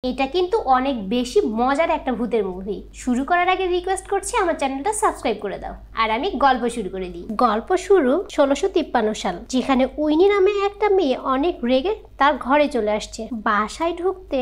এটা কিন্তু অনেক বেশি মজার একটা ভূতের মুভি। শুরু করার আগে রিকোয়েস্ট করছি আমার চ্যানেলটা সাবস্ক্রাইব করে দাও। আর আমি গল্প শুরু করে দিই। গল্প শুরু 1653 সাল, যেখানে উইনি নামে একটা মেয়ে অনেক রেগে তার ঘরে চলে আসছে। বাসায় ঢুকতে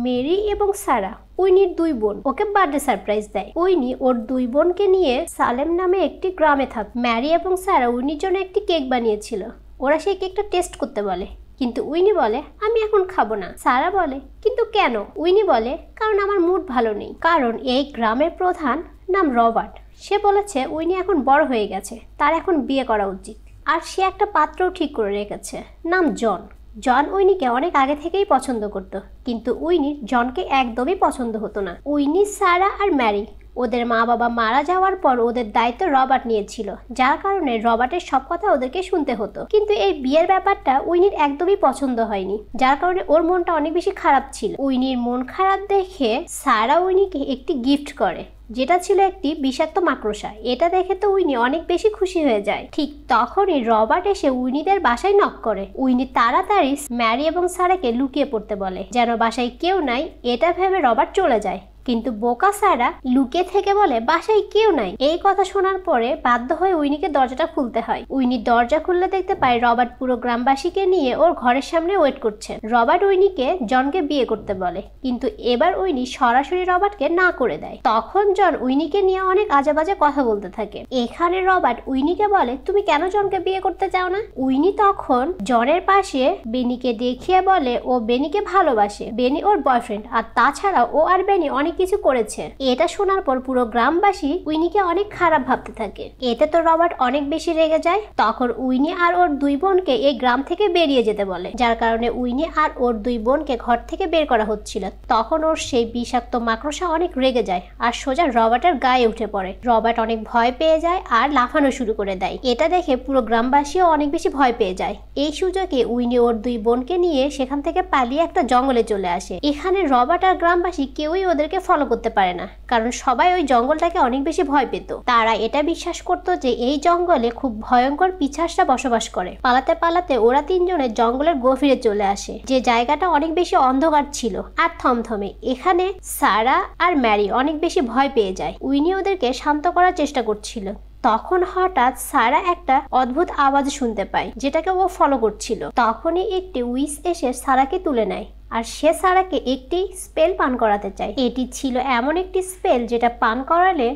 মেরি এবং সারা, উইনির দুই বোন, ওকে বার্থডে সারপ্রাইজ দেয়। উইনি ওর দুই বোনকে নিয়ে সালেম নামে একটি গ্রামে থাক। ম্যারি এবং সারা উইনির জন্য একটি কেক বানিয়েছিল। ওরা সেই কেকটা টেস্ট করতে বলে, কিন্তু উইনি বলে আমি এখন খাবো না। সারা বলে কিন্তু কেন? উইনি বলে কারণ আমার মুড ভালো নেই। কারণ এই গ্রামের প্রধান নাম রবার্ট। সে বলেছে উইনি এখন বড় হয়ে গেছে, তার এখন বিয়ে করা উচিত। আর সে একটা পাত্রও ঠিক করে রেখেছে, নাম জন। জন উইনিকে অনেক আগে থেকেই পছন্দ করত, কিন্তু উইনির জনকে একদমই পছন্দ হতো না। উইনি, সারা আর ম্যারি ওদের মা বাবা মারা যাওয়ার পর ওদের দায়িত্ব রবার্ট নিয়েছিল, যার কারণে রবার্টের সব কথা ওদেরকে শুনতে হতো। কিন্তু এই বিয়ের ব্যাপারটা উইনির একদমই পছন্দ হয়নি, যার কারণে ওর মনটা অনেক বেশি খারাপ ছিল। উইনির মন খারাপ দেখে সারা উইনিকে একটি গিফট করে, যেটা ছিল একটি বিষাক্ত মাকড়সা। এটা দেখে তো উইনি অনেক বেশি খুশি হয়ে যায়। ঠিক তখনই রবার্ট এসে উইনিদের বাসায় নক করে। উইনি তাড়াতাড়ি ম্যারি এবং সারাকে লুকিয়ে পড়তে বলে, যেন বাসায় কেউ নাই। এটা ভেবে রবার্ট চলে যায়, কিন্তু বোকা সারা লুকিয়ে থেকে বলে বাসায় কেউ নাই। এই কথা শোনার পরে বাধ্য হয়ে উইনিকে দরজাটা খুলতে হয়। উইনি দরজা খুললে দেখতে পায় রবার্ট পুরো গ্রামবাসীকে নিয়ে ওর ঘরের সামনে ওয়েট করছে। রবার্ট উইনিকে জনকে বিয়ে করতে বলে, কিন্তু এবার উইনি সরাসরি রবার্টকে না করে দেয়। তখন জন উইনিকে নিয়ে অনেক আজেবাজে কথা বলতে থাকে। এখানে রবার্ট উইনিকে বলে তুমি কেন জনকে বিয়ে করতে চাও না? উইনি তখন জনের পাশে বেনিকে দেখিয়ে বলে ও বেনিকে ভালোবাসে, বেনি ওর বয়ফ্রেন্ড, আর তাছাড়া ও আর বেনি অনেক কিছু করেছে। এটা শোনার পর পুরো গ্রামবাসী উইনিকে অনেক খারাপ ভাবতে থাকে। এতে তো রবার্ট অনেক বেশি রেগে যায়। তখন উইনি আর ওর দুই বোনকে এই গ্রাম থেকে বেরিয়ে যেতে বলে, যার কারণে উইনি আর ওর দুই বোনকে ঘর থেকে বের করা হচ্ছিল। তখন ওর সেই বিষাক্ত মাকড়সা অনেক রেগে যায় আর সোজা রবার্টের গায়ে উঠে পড়ে। রবার্ট অনেক ভয় পেয়ে যায় আর লাফানো শুরু করে দেয়। এটা দেখে পুরো গ্রামবাসীও অনেক বেশি ভয় পেয়ে যায়। এই সুযোগে উইনি ওর দুই বোনকে নিয়ে সেখান থেকে পালিয়ে একটা জঙ্গলে চলে আসে। এখানে রবার্ট আর গ্রামবাসী কেউই ওদেরকে ফলো করতে পারে না, কারণ সবাই ওই জঙ্গলটাকে অনেক বেশি ভয় পেত। তারা এটা বিশ্বাস করত যে এই জঙ্গলে খুব ভয়ঙ্কর পিশাচরা বসবাস করে। পালাতে পালাতে ওরা তিনজনে জঙ্গলের গভীরে চলে আসে, যে জায়গাটা অনেক বেশি অন্ধকার ছিল আর থমথমে। এখানে সারা আর ম্যারি অনেক বেশি ভয় পেয়ে যায়। উইনি ওদেরকে শান্ত করার চেষ্টা করছিল। তখন হঠাৎ সারা একটা অদ্ভুত আওয়াজ শুনতে পায়, যেটাকে ও ফলো করছিল। তখনই একটি উইচ এসে সারাকে তুলে নেয় আর সে সারাকে একটি স্পেল পান করাতে চায়। এটি ছিল এমন একটি স্পেল যেটা পান করালে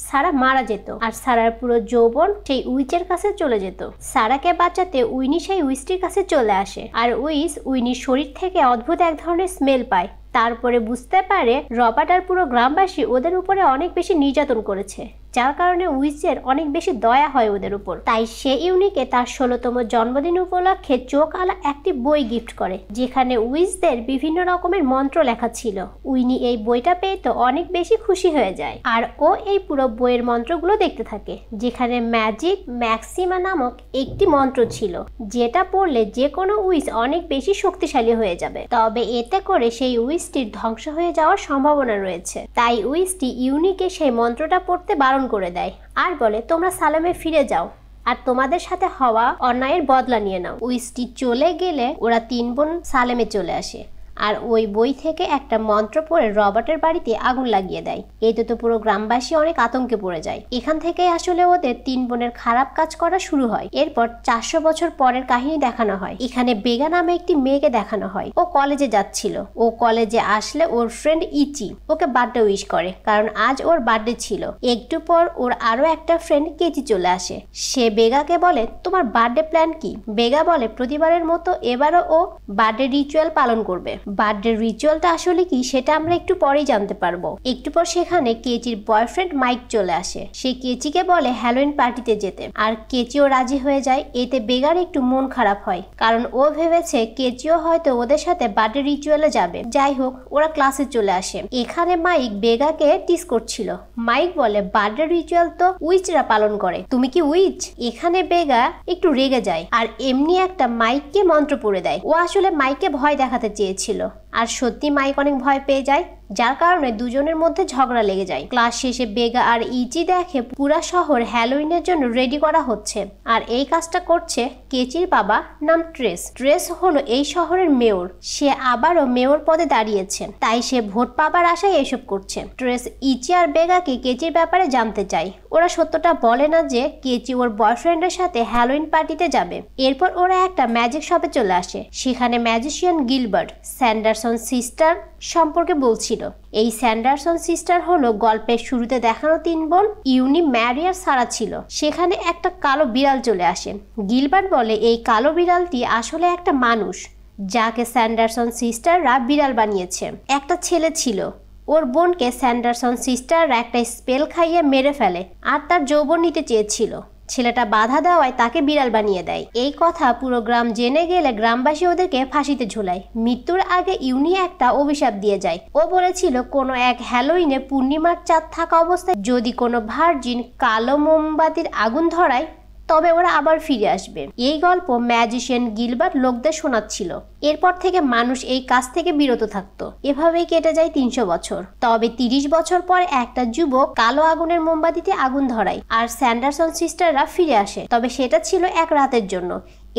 সারা মারা যেত আর সারার পুরো যৌবন সেই উইচের কাছে চলে যেত। সারাকে বাঁচাতে উইনি সেই উইচটির কাছে চলে আসে আর উইচ উইনির শরীর থেকে অদ্ভুত এক ধরনের স্মেল পায়। তারপরে বুঝতে পারে রবার্ট আর পুরো গ্রামবাসী ওদের উপরে অনেক বেশি নির্যাতন করেছে, যার কারণে উইচের অনেক বেশি দয়া হয় ওদের উপর। তাই সে ইউনিকে তার 16তম জন্মদিন উপলক্ষে চোখ আলা একটি বই গিফট করে, যেখানে উইচদের বিভিন্ন রকমের মন্ত্র লেখা ছিল। উইনি এই বইটা পেয়ে তো অনেক বেশি খুশি হয়ে যায় আর ও এই পুরো বইয়ের মন্ত্রগুলো দেখতে থাকে, যেখানে ম্যাজিক ম্যাক্সিমা নামক একটি মন্ত্র ছিল, যেটা পড়লে যে কোনো উইচ অনেক বেশি শক্তিশালী হয়ে যাবে। তবে এতে করে সেই উইচটির ধ্বংস হয়ে যাওয়ার সম্ভাবনা রয়েছে। তাই উইচটি ইউনিকে সেই মন্ত্রটা পড়তে বারণ করে দেয় আর বলে তোমরা সালেমে ফিরে যাও আর তোমাদের সাথে হওয়া অন্যায়ের বদলা নিয়ে নাও। উইচটি চলে গেলে ওরা তিন বোন সালেমে চলে আসে আর ওই বই থেকে একটা মন্ত্র পড়ে রবার্টের বাড়িতে আগুন লাগিয়ে দেয়। এতে তো পুরো গ্রামবাসী অনেক আতঙ্কে পড়ে যায়। এখান থেকে আসলে ওদের তিন বোনের খারাপ কাজ করা শুরু হয়। এরপর 400 বছর পরের কাহিনী দেখানো হয়। এখানে বেগা নামে একটি মেয়েকে দেখানো হয়। ও কলেজে যাচ্ছিল। ও কলেজে আসলে ওর ফ্রেন্ড ইচি ওকে বার্থডে উইশ করে, কারণ আজ ওর বার্থডে ছিল। একটু পর ওর আরো একটা ফ্রেন্ড কেচি চলে আসে। সে বেগাকে বলে তোমার বার্থডে প্ল্যান কি? বেগা বলে প্রতিবারের মতো এবারও ও বার্থডে রিচুয়াল পালন করবে। বার্থডে রিচুয়ালটা আসলে কি সেটা আমরা একটু পরেই জানতে পারবো। একটু পর সেখানে কেচির বয়ফ্রেন্ড মাইক চলে আসে। সে কেচিকে বলে হ্যালোইন পার্টিতে যেতে আর কেচিও রাজি হয়ে যায়। এতে বেগার একটু মন খারাপ হয়, কারণ ও ভেবেছে কেচিও হয়তো ওদের সাথে বার্থডে রিচুয়ালে যাবে। যাই হোক, ওরা ক্লাসে চলে আসে। এখানে মাইক বেগাকে টিস করছিল। মাইক বলে বার্থডে রিচুয়াল তো উইচরা পালন করে, তুমি কি উইচ? এখানে বেগা একটু রেগে যায় আর এমনি একটা মাইককে মন্ত্র পড়ে দেয়। ও আসলে মাইককে ভয় দেখাতে চেয়েছিল, আর সত্যি মাইক অনেক ভয় পেয়ে যায়, যার কারণে দুজনের মধ্যে ঝগড়া লেগে যায়। ক্লাস শেষে বেগা আর ইচি দেখে পুরা শহর হ্যালোউইনের জন্য রেডি করা হচ্ছে, আর এই কাজটা করছে কেচির বাবা, নাম ট্রেস। ট্রেস হলো এই শহরের মেয়র, সে আবারও মেয়র পদে দাঁড়িয়েছে, তাই সে ভোট পাবার আশায় এসব করছে। ট্রেস ইচি আর বেগাকে কেচির ব্যাপারে জানতে চায়। ওরা সত্যটা বলে না যে কেচি ওর বয়ফ্রেন্ডের সাথে হ্যালোউইন পার্টিতে যাবে। এরপর ওরা একটা ম্যাজিক শপে চলে আসে, সেখানে ম্যাজিশিয়ান গিলবার্ট স্যান্ডারসন সিস্টার সম্পর্কে বলছিল। এই স্যান্ডারসন সিস্টার হলো গল্পের শুরুতে দেখানো 3 বোন ইউনি, ম্যারি আর সারা ছিল। সেখানে একটা কালো বিড়াল চলে আসে। গিলবার্ট বলে এই কালো বিড়ালটি আসলে একটা মানুষ, যাকে স্যান্ডারসন সিস্টাররা বিড়াল বানিয়েছে। একটা ছেলে ছিল, ওর বোনকে স্যান্ডারসন সিস্টাররা একটা স্পেল খাইয়ে মেরে ফেলে আর তার যৌবন নিতে চেয়েছিল। ছেলেটা বাধা দেওয়ায় তাকে বিড়াল বানিয়ে দেয়। এই কথা পুরো গ্রাম জেনে গেলে গ্রামবাসী ওদেরকে ফাঁসিতে ঝুলায়। মৃত্যুর আগে ইউনি একটা অভিশাপ দিয়ে যায়। ও বলেছিল কোনো এক হ্যালোউইনে পূর্ণিমার চাঁদ থাকা অবস্থায় যদি কোনো ভার্জিন কালো মোমবাতির আগুন ধরায় তবে ওরা আবার ফিরে আসবে। এই গল্প ম্যাজিশিয়ান গিলবার্ট লোকদের শোনাচ্ছিল। এরপর থেকে মানুষ এই কাজ থেকে বিরত থাকতো। এভাবেই কেটে যায় 300 বছর। তবে 30 বছর পর একটা যুবক কালো আগুনের মোমবাতিতে আগুন ধরায় আর স্যান্ডারসন সিস্টাররা ফিরে আসে। তবে সেটা ছিল এক রাতের জন্য।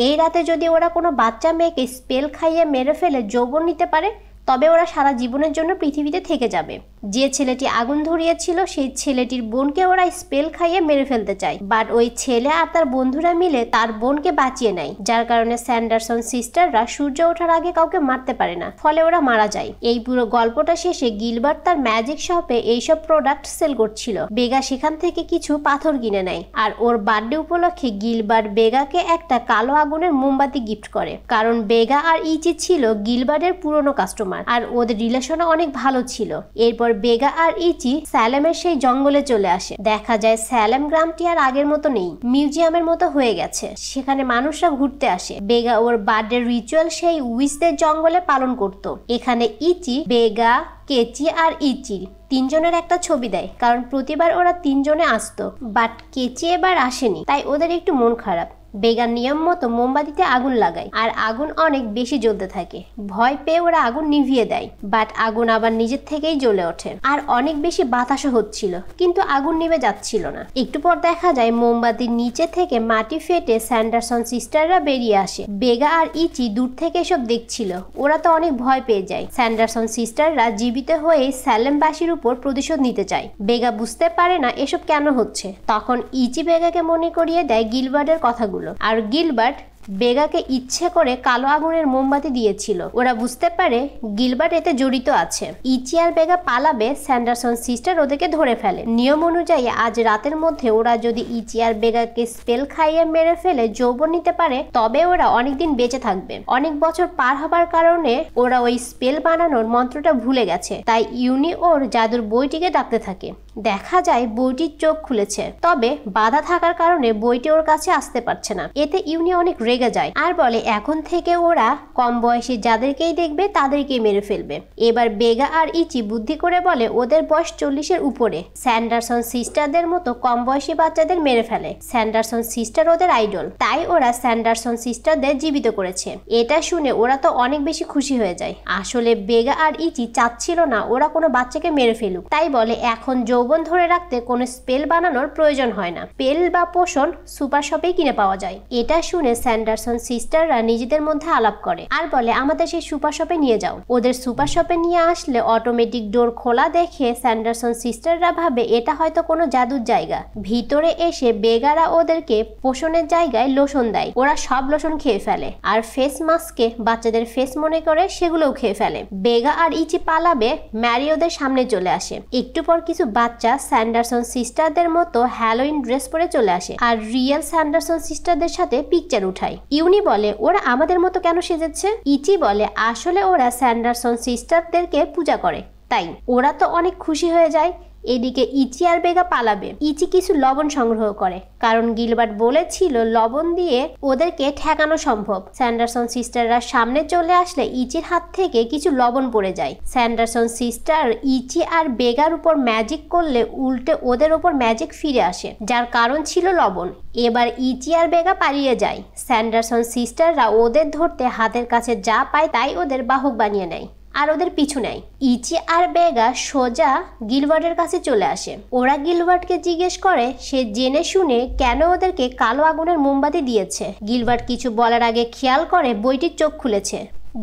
এই রাতে যদি ওরা কোনো বাচ্চা মেয়েকে স্পেল খাইয়ে মেরে ফেলে যৌবন নিতে পারে তবে ওরা সারা জীবনের জন্য পৃথিবীতে থেকে যাবে। যে ছেলেটি আগুন ধরিয়েছিল সেই ছেলেটির বোনকে ওরা স্পেল খাইয়ে মেরে ফেলতে চায়, বাট ওই ছেলে আর তার বন্ধুরা মিলে তার বোনকে বাঁচিয়ে নেয়, যার কারণে স্যান্ডারসন সিস্টাররা সূর্য ওঠার আগে কাউকে মারতে পারে না, ফলে ওরা মারা যায়। এই পুরো গল্পটা শেষে গিলবার্ট তার ম্যাজিক শপে এইসব প্রোডাক্ট সেল করছিল। বেগা সেখান থেকে কিছু পাথর কিনে নেয়, আর ওর বার্থডে উপলক্ষে গিলবার্ট বেগাকে একটা কালো আগুনের মোমবাতি গিফট করে, কারণ বেগা আর ইচি ছিল গিলবার্টের পুরনো কাস্টমার আর ওদের রিলেশনও অনেক ভালো ছিল। এরপর বেগা আর ইচি স্যালেমের সেই জঙ্গলে চলে আসে। দেখা যায় স্যালেম গ্রামটি আর আগের মতো নেই, মিউজিয়ামের মতো হয়ে গেছে। সেখানে মানুষরা ঘুরতে আসে। বেগা ওর বার্থডে রিচুয়াল সেই উইসদের জঙ্গলে পালন করত। এখানে ইচি, বেগা, কেচি আর ইচি তিনজনের একটা ছবি দেয়, কারণ প্রতিবার ওরা তিনজনে আসতো, বাট কেচি এবার আসেনি, তাই ওদের একটু মন খারাপ। বেগার নিয়ম মতো মোমবাতিতে আগুন লাগায় আর আগুন অনেক বেশি জ্বলতে থাকে। ভয় পেয়ে ওরা আগুন নিভিয়ে দেয়, বাট আগুন আবার নিজের থেকেই জ্বলে ওঠে আর অনেক বেশি বাতাসও হচ্ছিল, কিন্তু আগুন নিভে যাচ্ছিল না। একটু পর দেখা যায় মোমবাতির নিচে থেকে মাটি ফেটে স্যান্ডারসন সিস্টাররা বেরিয়ে আসে। বেগা আর ইচি দূর থেকে এসব দেখছিল। ওরা তো অনেক ভয় পেয়ে যায়। স্যান্ডারসন সিস্টাররা জীবিত হয়ে স্যালেমবাসীর উপর প্রতিশোধ নিতে চায়। বেগা বুঝতে পারে না এসব কেন হচ্ছে। তখন ইচি বেগাকে মনে করিয়ে দেয় গিলবার্টের কথাগুলো, আর গিলবার্ট বেগাকে ইচ্ছে করে কালো আগুনের মোমবাতি দিয়েছিল। ওরা বুঝতে পারে গিলবার্ট এতে জড়িত আছে। ইচি আর বেগা পালাবে, স্যান্ডারসন সিস্টার ওদেরকে ধরে ফেলে। নিয়ম অনুযায়ী আজ রাতের মধ্যে ওরা যদি ইচি আর বেগাকে স্পেল খাইয়ে মেরে ফেলে যৌবন নিতে পারে তবে ওরা অনেকদিন বেঁচে থাকবে। অনেক বছর পার হবার কারণে ওরা ওই স্পেল বানানোর মন্ত্রটা ভুলে গেছে, তাই ইউনি ওর জাদুর বইটিকে ডাকতে থাকে। দেখা যায় বইটির চোখ খুলেছে, তবে বাধা থাকার কারণে বইটি ওর কাছে আসতে পারছে না। এতে ইউনি অনেক রেগে যায় আর বলে এখন থেকে ওরা কম বয়সী যাদেরকেই দেখবে তাদেরকেই মেরে ফেলবে। এবার বেগা আর ইচি বুদ্ধি করে বলে ওদের বয়স 40-এর উপরে। স্যান্ডারসন সিস্টারদের মতো কম বয়সী বাচ্চাদের মেরে ফেলে। স্যান্ডারসন সিস্টার ওদের আইডল, তাই ওরা স্যান্ডারসন সিস্টারদের জীবিত করেছে। এটা শুনে ওরা তো অনেক বেশি খুশি হয়ে যায়। আসলে বেগা আর ইচি চাচ্ছিল না ওরা কোনো বাচ্চাকে মেরে ফেলুক, তাই বলে এখন যৌবন ধরে রাখতে কোনো স্পেল বানানোর প্রয়োজন হয় না, স্পেল বা পোষণ সুপার শপেই কিনে পাওয়া যায়। এটা শুনে স্যান্ডারসন সিস্টাররা নিজেদের মধ্যে আলাপ করে আর বলে আমাদের সেই সুপার শপে নিয়ে যাও। ওদের সুপার শপে নিয়ে আসলে অটোমেটিক ডোর খোলা দেখে স্যান্ডারসন সিস্টাররা ভাবে এটা হয়তো কোনো জাদুর জায়গা। ভিতরে এসে বেগারা ওদেরকে পোষণের জায়গায় লোশন দেয়। ওরা সব লোশন খেয়ে ফেলে আর ফেস মাস্কে বাচ্চাদের ফেস মনে করে সেগুলোও খেয়ে ফেলে। বেগা আর ইচি পালাবে, ম্যারি ওদের সামনে চলে আসে। একটু পর কিছু বাচ্চা স্যান্ডারসন সিস্টারদের মতো হ্যালোইন ড্রেস পরে চলে আসে আর রিয়েল স্যান্ডারসন সিস্টারদের সাথে পিকচার উঠায়। ইউনি বলে ওরা আমাদের মতো কেন সেজেছে। ইচি বলে আসলে ওরা স্যান্ডারসন সিস্টারদেরকে পূজা করে, তাই ওরা তো অনেক খুশি হয়ে যায়। এদিকে ইচি আর বেগা পালাবে। ইচি কিছু লবণ সংগ্রহ করে, কারণ গিলবার্ট বলেছিল লবণ দিয়ে ওদেরকে ঠেকানো সম্ভব। স্যান্ডারসন সিস্টাররা সামনে চলে আসলে ইচির হাত থেকে কিছু লবণ পড়ে যায়। স্যান্ডারসন সিস্টার ইচি আর বেগার উপর ম্যাজিক করলে উল্টে ওদের উপর ম্যাজিক ফিরে আসে, যার কারণ ছিল লবণ। এবার ইচি আর বেগা পালিয়ে যায়। স্যান্ডারসন সিস্টাররা ওদের ধরতে হাতের কাছে যা পায় তাই ওদের বাহক বানিয়ে নেয়। আর ওদের পিছু নেয়। ইচি আর বেগা সোজা গিলবার্টের কাছে চলে আসে। ওরা গিলবার্টকে জিজ্ঞেস করে সে জেনে শুনে কেন ওদেরকে কালো আগুনের মোমবাতি দিয়েছে। গিলবার্ট কিছু বলার আগে খেয়াল করে বইটির চোখ খুলেছে।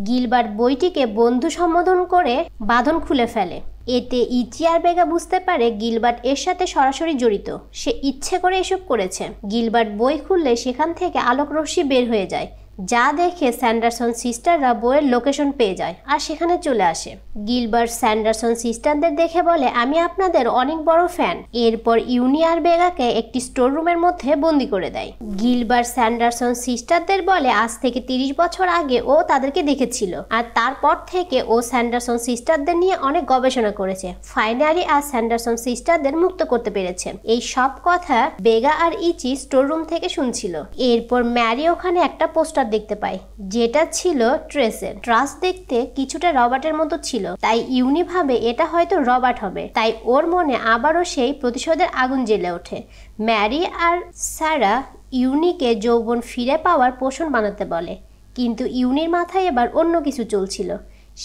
গিলবার্ট বইটিকে বন্ধু সম্বোধন করে বাঁধন খুলে ফেলে। এতে ইচি আর বেগা বুঝতে পারে গিলবার্ট এর সাথে সরাসরি জড়িত, সে ইচ্ছে করে এসব করেছে। গিলবার্ট বই খুললে সেখান থেকে আলোক রশ্মি বের হয়ে যায়, যা দেখে স্যান্ডারসন সিস্টাররা বইয়ের লোকেশন পেয়ে যায় আর সেখানে চলে আসে। গিলবার্ট স্যান্ডারসন সিস্টারদের দেখে বলে, আমি আপনাদের অনেক বড় ফ্যান। এরপর ইউনি আর বেগাকে একটি স্টোর রুমের মধ্যে বন্দি করে দেয়। গিলবার্ট স্যান্ডারসন সিস্টারদের বলে আজ থেকে 30 বছর আগে ও তাদেরকে দেখেছিল, আর তারপর থেকে ও স্যান্ডারসন সিস্টারদের নিয়ে অনেক গবেষণা করেছে। ফাইনালি আজ স্যান্ডারসন সিস্টারদের মুক্ত করতে পেরেছে। এই সব কথা বেগা আর ইচি স্টোর রুম থেকে শুনছিল। এরপর ম্যারি ওখানে একটা পোস্টার দেখতে পায়, যেটা ছিল ট্রেসের। ট্রাস দেখতে কিছুটা রবার্টের মতো ছিল, তাই ইউনি ভাবে এটা হয়তো রবার্ট হবে। তাই ওর মনে আবারও সেই প্রতিশোধের আগুন জ্বেলে ওঠে। ম্যারি আর সারা ইউনিকে যৌবন ফিরে পাওয়ার পোষণ বানাতে বলে, কিন্তু ইউনির মাথায় এবার অন্য কিছু চলছিল।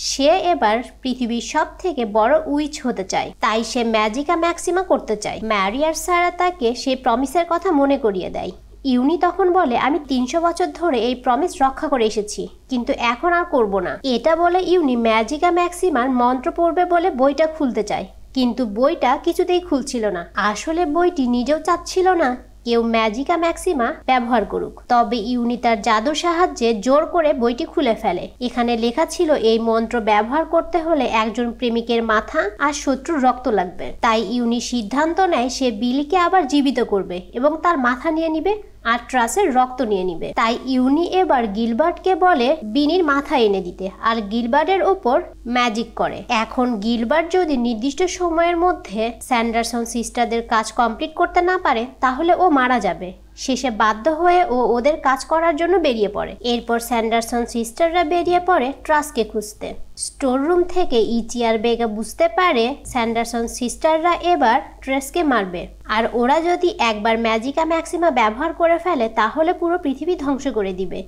সে এবার পৃথিবীর সব থেকে বড় উইচ হতে চায়, তাই সে ম্যাজিকা ম্যাক্সিমা করতে চায়। ম্যারি আর সারা তাকে সেই প্রমিসের কথা মনে করিয়ে দেয়। ইউনি তখন বলে, আমি 300 বছর ধরে এই প্রমিস রক্ষা করে এসেছি, কিন্তু এখন আর করব না। এটা বলে ইউনি ম্যাজিকা ম্যাক্সিমার মন্ত্র পড়বে বলে বইটা খুলতে চায়, কিন্তু বইটা কিছুতেই খুলছিল না। আসলে বইটি নিজেও চাচ্ছিল না কেউ ম্যাজিকা ম্যাক্সিমা ব্যবহার করুক। তবে ইউনি তার জাদুর সাহায্যে জোর করে বইটি খুলে ফেলে। এখানে লেখা ছিল এই মন্ত্র ব্যবহার করতে হলে একজন প্রেমিকের মাথা আর শত্রুর রক্ত লাগবে। তাই ইউনি সিদ্ধান্ত নেয় সে বিলিকে আবার জীবিত করবে এবং তার মাথা নিয়ে নিবে আর ট্রাসের রক্ত নিয়ে নিবে। তাই ইউনি এবার গিলবার্টকে বলে বিনির মাথা এনে দিতে, আর গিলবার্টের ওপর ম্যাজিক করে। এখন গিলবার্ট যদি নির্দিষ্ট সময়ের মধ্যে স্যান্ডারসন সিস্টারদের কাজ কমপ্লিট করতে না পারে তাহলে ও মারা যাবে। শেষে বাধ্য হয়ে ও ওদের কাজ করার জন্য বেরিয়ে পড়ে। এরপর স্যান্ডারসন সিস্টাররা বেরিয়ে পড়ে ট্রাসকে খুঁজতে। স্টোর রুম থেকে ইচি আর বেগা বুঝতে পারে স্যান্ডারসন সিস্টাররা এবার ট্রেসকে মারবে, আর ওরা যদি একবার ম্যাজিকা ম্যাক্সিমা ব্যবহার করে ফেলে তাহলে পুরো পৃথিবী ধ্বংস করে দিবে।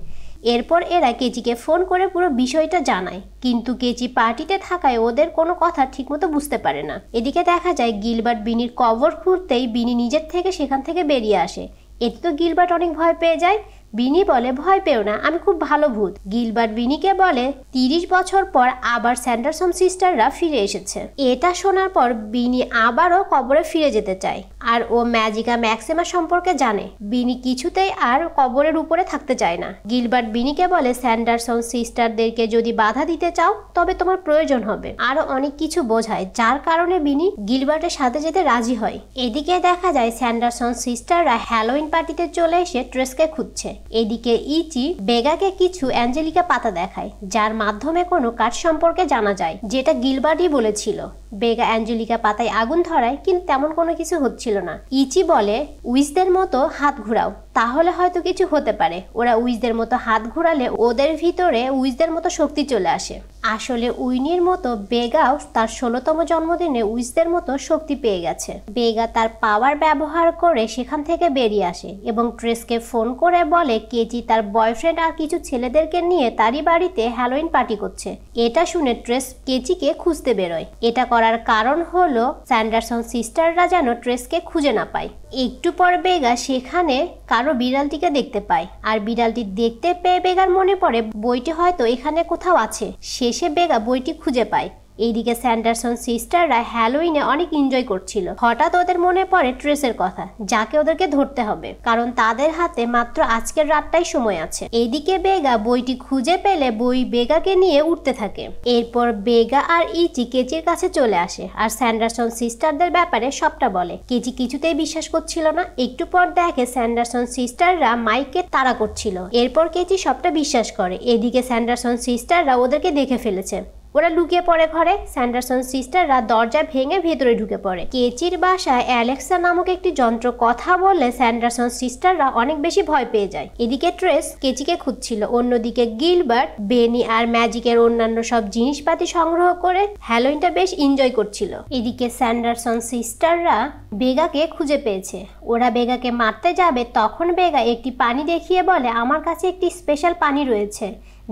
এরপর এরা কেচিকে ফোন করে পুরো বিষয়টা জানায়, কিন্তু কেচি পার্টিতে থাকায় ওদের কোনো কথা ঠিকমতো বুঝতে পারে না। এদিকে দেখা যায় গিলবার্ট বিনির কবর খুঁড়তেই বিনি নিজের থেকে সেখান থেকে বেরিয়ে আসে। এতে তো গিলবার্ট অনেক ভয় পেয়ে যায়। বিনি বলে, ভয় পেও না, আমি খুব ভালো ভূত। গিলবার্ট বিনিকে বলে 30 বছর পর আবার স্যান্ডারসন সিস্টাররা ফিরে এসেছে। এটা শোনার পর বিনি আবারও কবরে ফিরে যেতে চায়, আর ও ম্যাজিকা ম্যাক্সিমা সম্পর্কে জানে। বিনি কিছুতেই আর কবরের উপরে থাকতে চায় না। গিলবার্ট বিনিকে বলে, স্যান্ডারসন সিস্টারদেরকে যদি বাধা দিতে চাও তবে তোমার প্রয়োজন হবে। আরো অনেক কিছু বোঝায়, যার কারণে বিনি গিলবার্টের সাথে যেতে রাজি হয়। এদিকে দেখা যায় স্যান্ডারসন সিস্টাররা হ্যালোইন পার্টিতে চলে এসে ট্রেসকে খুঁজছে। এদিকে ইচি বেগাকে কিছু অ্যাঞ্জেলিকা পাতা দেখায়, যার মাধ্যমে কোনো কাজ সম্পর্কে জানা যায়, যেটা গিলবার্টই বলেছিল। বেগা অ্যাঞ্জেলিকা পাতায় আগুন ধরায়, কিন্তু তেমন কোনো কিছু হচ্ছিল না। ইচি বলে, উইচদের মতো হাত ঘুরাও, তাহলে হয়তো কিছু হতে পারে। ওরা উইচদের মতো হাত ঘুরালে ওদের ভিতরে উইচদের মতো শক্তি চলে আসে। আসলে উইনির মতো বেগাও তার 16তম জন্মদিনে উইচদের মতো শক্তি পেয়ে গেছে। বেগা তার পাওয়ার ব্যবহার করে সেখান থেকে বেরিয়ে আসে এবং ট্রেসকে ফোন করে বলে কেচি তার বয়ফ্রেন্ড আর কিছু ছেলেদেরকে নিয়ে তারই বাড়িতে হ্যালোইন পার্টি করছে। এটা শুনে ট্রেস কেচিকে খুঁজতে বেরোয়। এটা করার কারণ হলো স্যান্ডারসন সিস্টাররা যেন ট্রেসকে খুঁজে না পায়। একটু পর বেগা সেখানে কারো বিড়ালটিকে দেখতে পায়, আর বিড়ালটি দেখতে পেয়ে বেগার মনে পড়ে বইটি হয়তো এখানে কোথাও আছে। শেষে বেগা বইটি খুঁজে পায়। এইদিকে স্যান্ডারসন সিস্টাররা হ্যালোইনে অনেক এনজয় করছিল। হঠাৎ ওদের মনে পড়ে ট্রেসের কথা, যাকে ওদেরকে ধরতে হবে, কারণ তাদের হাতে মাত্র আজকের রাতটাই সময় আছে। এইদিকে বেগা বইটি খুঁজে পেলে বই বেগাকে নিয়ে উঠতে থাকে। এরপর বেগা আর ইচি কেচির কাছে চলে আসে আর স্যান্ডারসন সিস্টারদের ব্যাপারে সবটা বলে। কেচি কিছুতেই বিশ্বাস করছিল না। একটু পর দেখে স্যান্ডারসন সিস্টাররা মাইকে তাড়া করছিল। এরপর কেচি সবটা বিশ্বাস করে। এদিকে স্যান্ডারসন সিস্টাররা ওদেরকে দেখে ফেলেছে। ওরা লুকিয়ে পড়ে ঘরে। স্যান্ডারসন সিস্টাররা দরজা ভেঙে ভেতরে ঢুকে পড়ে। কেচির বাসায় অ্যালেক্সা নামক একটি যন্ত্র কথা বললে স্যান্ডারসন সিস্টাররা অনেক বেশি ভয় পেয়ে যায়। এদিকে ট্রেস কেচিকে খুঁজছিল, অন্যদিকে গিলবার্ট বেনি আর ম্যাজিকের অন্যান্য সব জিনিসপাতি সংগ্রহ করে হ্যালোইনটা বেশ এনজয় করছিল। এদিকে স্যান্ডারসন সিস্টাররা বেগাকে খুঁজে পেয়েছে। ওরা বেগাকে মারতে যাবে, তখন বেগা একটি পানি দেখিয়ে বলে, আমার কাছে একটি স্পেশাল পানি রয়েছে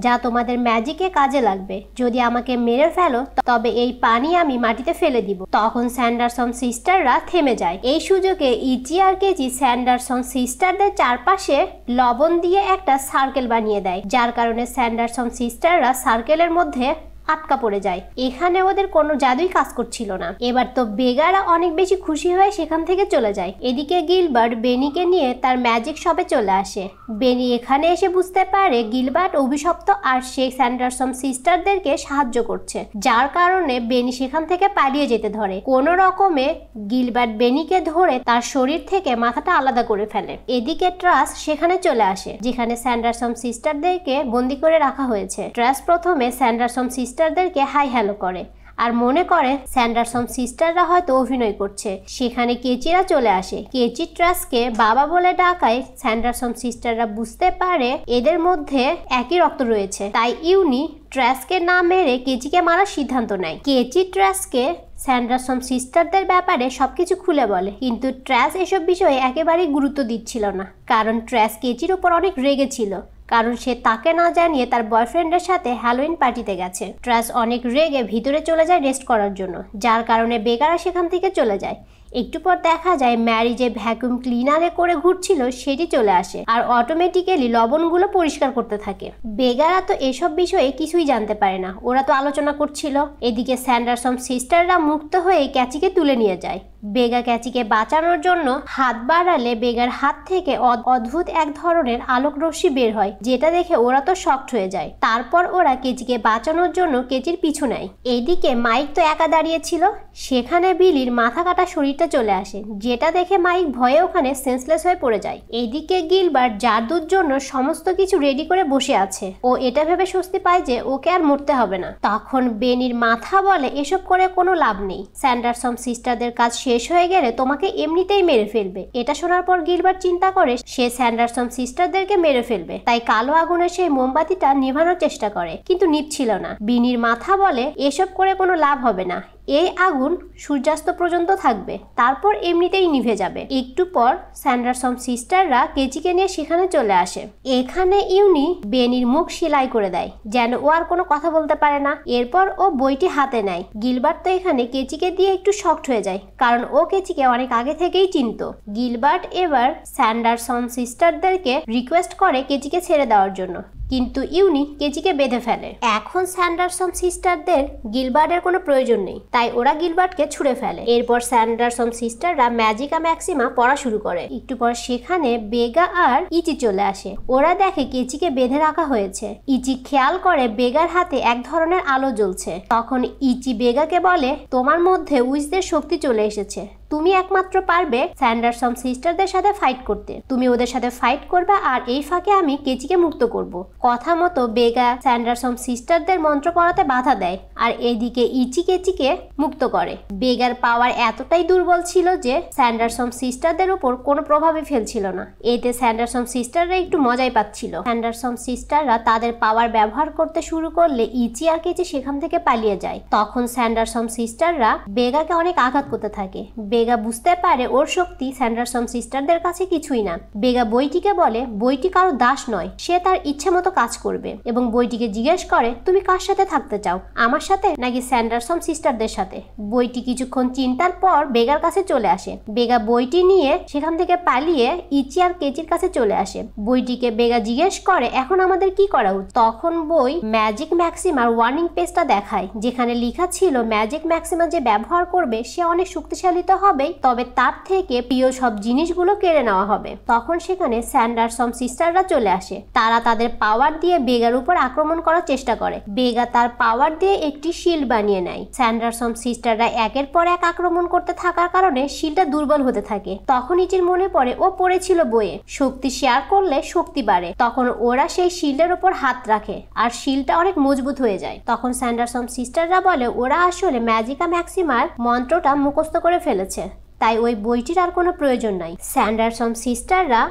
যা তোমাদের ম্যাজিকে কাজে লাগবে। যদি আমাকে মেরে ফেলো তবে এই পানি আমি মাটিতে ফেলে দিব। তখন স্যান্ডারসন সিস্টাররা থেমে যায়। এই সুযোগে ইচি আর কেচি স্যান্ডারসন সিস্টারদের চারপাশে লবণ দিয়ে একটা সার্কেল বানিয়ে দেয়, যার কারণে স্যান্ডারসন সিস্টাররা সার্কেলের মধ্যে আটকা পড়ে যায়। এখানে ওদের কোনো জাদুই কাজ করছিল না। এবার তো বেগারা অনেক বেশি খুশি হয়ে সেখান থেকে চলে যায়। এদিকে গিলবার্ট বেনিকে নিয়ে তার ম্যাজিক শপে চলে আসে। বেনি এখানে এসে বুঝতে পারে গিলবার্ট অভিশপ্ত আর সে স্যান্ডারসন সিস্টারদেরকে সাহায্য করছে, যার কারণে বেনি সেখান থেকে পালিয়ে যেতে ধরে। কোনো রকমে গিলবার্ট বেনিকে ধরে তার শরীর থেকে মাথাটা আলাদা করে ফেলে। এদিকে ট্রাস সেখানে চলে আসে, যেখানে স্যান্ডারসন সিস্টারদেরকে বন্দি করে রাখা হয়েছে। ট্রাস প্রথমে স্যান্ডারসন সিস্টারদেরকে হাই হ্যালো করে আর মনে করে স্যান্ডারসন সিস্টাররা হয়তো অভিনয় করছে। সেখানে কেচিরা চলে আসে। কেচি ট্রাসকে বাবা বলে ডাকায় স্যান্ডারসন সিস্টাররা বুঝতে পারে এদের মধ্যে একই রক্ত রয়েছে। তাই ইউনি ট্রাসকে না মেরে কেচিকে মারার সিদ্ধান্ত নেয়। কেচি ট্রাসকে স্যান্ডারসন সিস্টারদের ব্যাপারে সবকিছু খুলে বলে, কিন্তু ট্রাস এসব বিষয়ে একেবারেই গুরুত্ব দিচ্ছিল না, কারণ ট্রাস কেচির উপর অনেক রেগে ছিল, কারণ সে তাকে না জানিয়ে তার বয়ফ্রেন্ডের সাথে হ্যালোইন পার্টিতে গেছে। ট্রাস অনেক রেগে ভিতরে চলে যায় রেস্ট করার জন্য, যার কারণে বেগারা সেখান থেকে চলে যায়। একটু পর দেখা যায় ম্যারি যে ভ্যাকুয়াম ক্লিনারে করে ঘুরছিল সেটি চলে আসে আর অটোমেটিক্যালি লবণগুলো পরিষ্কার করতে থাকে। বেগারা তো এসব বিষয়ে কিছুই জানতে পারে না, ওরা তো আলোচনা করছিল। এদিকে স্যান্ডারসন সিস্টাররা মুক্ত হয়ে ক্যাচিকে তুলে নিয়ে যায়। বেগা ক্যাচিকে বাঁচানোর জন্য হাত বাড়ালে বেগার হাত থেকে অদ্ভুত এক ধরনের আলোক রশ্মি বের হয়, যেটা দেখে ওরা তো শকড হয়ে যায়। তারপর ওরা কেচিকে বাঁচানোর জন্য কেচির পিছু নেয়। এদিকে মাইক তো একা দাঁড়িয়ে ছিল। সেখানে বিলির মাথা কাটা শরীরটা চলে আসে, যেটা দেখে মাইক ভয়ে ওখানে সেন্সলেস হয়ে পড়ে যায়। এদিকে গিলবার্ট জাদুর জন্য সমস্ত কিছু রেডি করে বসে আছে। ও এটা ভেবে স্বস্তি পায় যে ওকে আর মরতে হবে না। তখন বেনির মাথা বলে এসব করে কোনো লাভ নেই, স্যান্ডারসন সিস্টারদের কাজ শেষ হয়ে গেলে তোমাকে এমনিতেই মেরে ফেলবে। এটা শোনার পর গিলবার্ট চিন্তা করে সে স্যান্ডারসন সিস্টারদেরকে মেরে ফেলবে, তাই কালো আগুনের সেই মোমবাতিটা নিভানোর চেষ্টা করে, কিন্তু নিভছিল না। বিনির মাথা বলে এসব করে কোনো লাভ হবে না, এই আগুন সূর্যাস্ত পর্যন্ত থাকবে, তারপর এমনিতেই নিভে যাবে। একটু পর স্যান্ডারসন সিস্টাররা কেচিকে নিয়ে সেখানে চলে আসে। এখানে ইউনি বেনির মুখ সেলাই করে দেয় যেন ও আর কোনো কথা বলতে পারে না। এরপর ও বইটি হাতে নেয়। গিলবার্ট তো এখানে কেচিকে দিয়ে একটু শকড হয়ে যায়, কারণ ও কেচিকে অনেক আগে থেকেই চিনত। গিলবার্ট এবার স্যান্ডারসন সিস্টারদেরকে রিকোয়েস্ট করে কেচিকে ছেড়ে দেওয়ার জন্য, কিন্তু ইউনি কেচিকে বেঁধে ফেলে। এখন স্যান্ডারসন সিস্টারদের গিলবার্টের কোনো প্রয়োজন নেই, তাই ওরা গিলবার্টকে ছুঁড়ে ফেলে। এরপর স্যান্ডারসন সিস্টাররা ম্যাজিকা ম্যাক্সিমা পড়া শুরু করে। একটু পর সেখানে বেগা আর ইচি চলে আসে। ওরা দেখে কেচিকে বেঁধে রাখা হয়েছে। ইচি খেয়াল করে বেগার হাতে এক ধরনের আলো জ্বলছে। তখন ইচি বেগাকে বলে তোমার মধ্যে উইজদের শক্তি চলে এসেছে, তুমি একমাত্র পারবে স্যান্ডারসন সিস্টারদের সাথে ফাইট করতে। তুমি ওদের সাথে ফাইট করবে আর এই ফাঁকে আমি কেচিকে মুক্ত করব। কথা মতো বেগা স্যান্ডারসন সিস্টারদের মন্ত্র পড়াতে বাধা দেয় আর এদিকে ইচি কেচিকে মুক্ত করে। বেগার পাওয়ার এতটাই দুর্বল ছিল যে স্যান্ডারসন সিস্টারদের উপর কোনো প্রভাবই ফেলছিল না। এতে স্যান্ডারসন সিস্টাররা একটু মজাই পাচ্ছিল। স্যান্ডারসন সিস্টাররা তাদের পাওয়ার ব্যবহার করতে শুরু করলে ইচি আর কেচি সেখান থেকে পালিয়ে যায়। তখন স্যান্ডারসন সিস্টাররা বেগাকে অনেক আঘাত করতে থাকে। বেগা বুঝতে পারে ওর শক্তি স্যান্ডারসন সিস্টারদের কাছে কিছুই না। বেগা বইটিকে বলে বইটি কারো দাস নয়, সে তার ইচ্ছে মতো কাজ করবে, এবং বইটিকে জিজ্ঞেস করে তুমি কার সাথে থাকতে চাও, আমার সাথে নাকি স্যান্ডারসন সিস্টারদের সাথে। বইটি কিছুক্ষণ চিন্তার পর বেগার কাছে চলে আসে। বেগা বইটি নিয়ে সেখান থেকে পালিয়ে ইচি আর কেচির কাছে চলে আসে। বইটিকে বেগা জিজ্ঞেস করে এখন আমাদের কি করা উচিত। তখন বই ম্যাজিক ম্যাক্সিমার ওয়ার্নিং পেজটা দেখায়, যেখানে লেখা ছিল ম্যাজিক ম্যাক্সিমা যে ব্যবহার করবে সে অনেক শক্তিশালী তো হবে, তবে তার থেকে প্রিয় সব জিনিসগুলো কেড়ে নেওয়া হবে। তখন সেখানে স্যান্ডারসন সিস্টাররা চলে আসে। তারা তাদের পাওয়ার দিয়ে বেগার উপর আক্রমণ করার চেষ্টা করে। বেগা তার পাওয়ার দিয়ে একটি শিল্ড বানিয়ে নেয়। স্যান্ডারসন সিস্টাররা একের পর এক আক্রমণ করতে থাকার কারণে শিল্ডটা দুর্বল হতে থাকে। তখন ইচির মনে পড়ে ও পড়েছিল বইয়ে শক্তি শেয়ার করলে শক্তি বাড়ে। তখন ওরা সেই শিল্ডের উপর হাত রাখে আর শিল্ডটা অনেক মজবুত হয়ে যায়। তখন স্যান্ডারসন সিস্টাররা বলে ওরা আসলে ম্যাজিকা ম্যাক্সিমার মন্ত্রটা মুখস্থ করে ফেলেছে, তাই ওই বইটির আর কোনো প্রয়োজন নাই। স্যান্ডারসন সিস্টাররা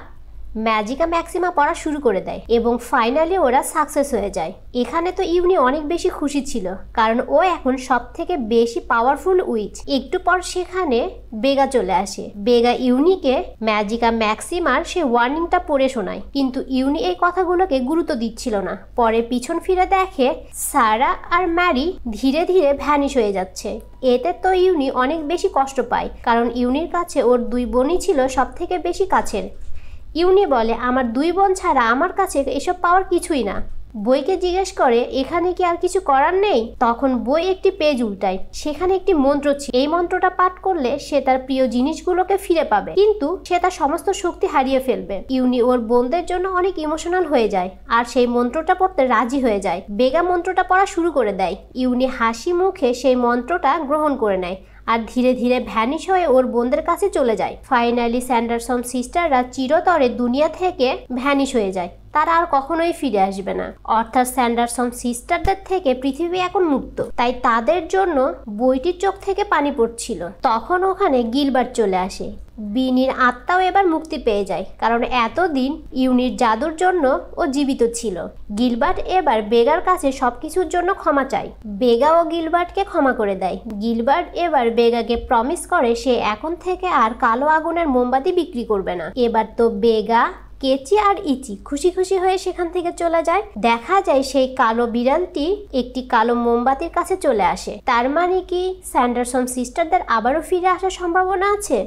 ম্যাজিকা ম্যাক্সিমা পড়া শুরু করে দেয় এবং ফাইনালি ওরা সাকসেস হয়ে যায়। এখানে তো ইউনি অনেক বেশি খুশি ছিল, কারণ ও এখন সব থেকে বেশি পাওয়ারফুল উইচ। একটু পর সেখানে বেগা চলে আসে। বেগা ইউনিকে ম্যাজিকা ম্যাক্সিমার সে ওয়ার্নিংটা পড়ে শোনায়, কিন্তু ইউনি এই কথাগুলোকে গুরুত্ব দিচ্ছিল না। পরে পিছন ফিরে দেখে সারা আর ম্যারি ধীরে ধীরে ভ্যানিশ হয়ে যাচ্ছে। এতে তো ইউনি অনেক বেশি কষ্ট পায়, কারণ ইউনির কাছে ওর 2 বোনই ছিল সব থেকে বেশি কাছের। ইউনি বলে, আমার 2 বোন ছাড়া আমার কাছে এসব পাওয়ার কিছুই না। বইকে জিজ্ঞেস করে এখানে কি আর কিছু করার নেই? তখন বই একটি পেজ উল্টায়, সেখানে একটি মন্ত্র ছিল। এই মন্ত্রটা পাঠ করলে সে তার প্রিয় জিনিসগুলোকে ফিরে পাবে, কিন্তু সে তার সমস্ত শক্তি হারিয়ে ফেলবে। ইউনি ওর বোনদের জন্য অনেক ইমোশনাল হয়ে যায় আর সেই মন্ত্রটা পড়তে রাজি হয়ে যায়। বেগা মন্ত্রটা পড়া শুরু করে দেয়। ইউনি হাসি মুখে সেই মন্ত্রটা গ্রহণ করে নেয় আর ধীরে ধীরে ভ্যানিশ হয়ে ওর বোনদের কাছে চলে যায়। ফাইনালি স্যান্ডারসন সিস্টাররা চিরতরে দুনিয়া থেকে ভ্যানিশ হয়ে যায়। তারা আর কখনোই ফিরে আসবে না। অর্থাৎ স্যান্ডারসন সিস্টারদের থেকে পৃথিবী এখন মুক্ত। তাই তাদের জন্য বইটির চোখ থেকে পানি পড়ছিল। তখন ওখানে গিলবার্ট চলে আসে। বিনির আত্মাও এবার মুক্তি পেয়ে যায়, কারণ এতদিন ইউনির জাদুর জন্য ও জীবিত ছিল। গিলবার্ট এবার বেগার কাছে সবকিছুর জন্য ক্ষমা চায়। বেগা ও গিলবার্টকে ক্ষমা করে দেয়। গিলবার্ট এবার বেগাকে প্রমিস করে সে এখন থেকে আর কালো আগুনের মোমবাতি বিক্রি করবে না। এবার তো বেগা, কেচি আর ইচি খুশি খুশি হয়ে সেখান থেকে চলে যায়। দেখা যায় সেই কালো বিড়ালটি একটি কালো মোমবাতির কাছে চলে আসে। তার মানে কি স্যান্ডারসন সিস্টারদের আবারও ফিরে আসার সম্ভাবনা আছে?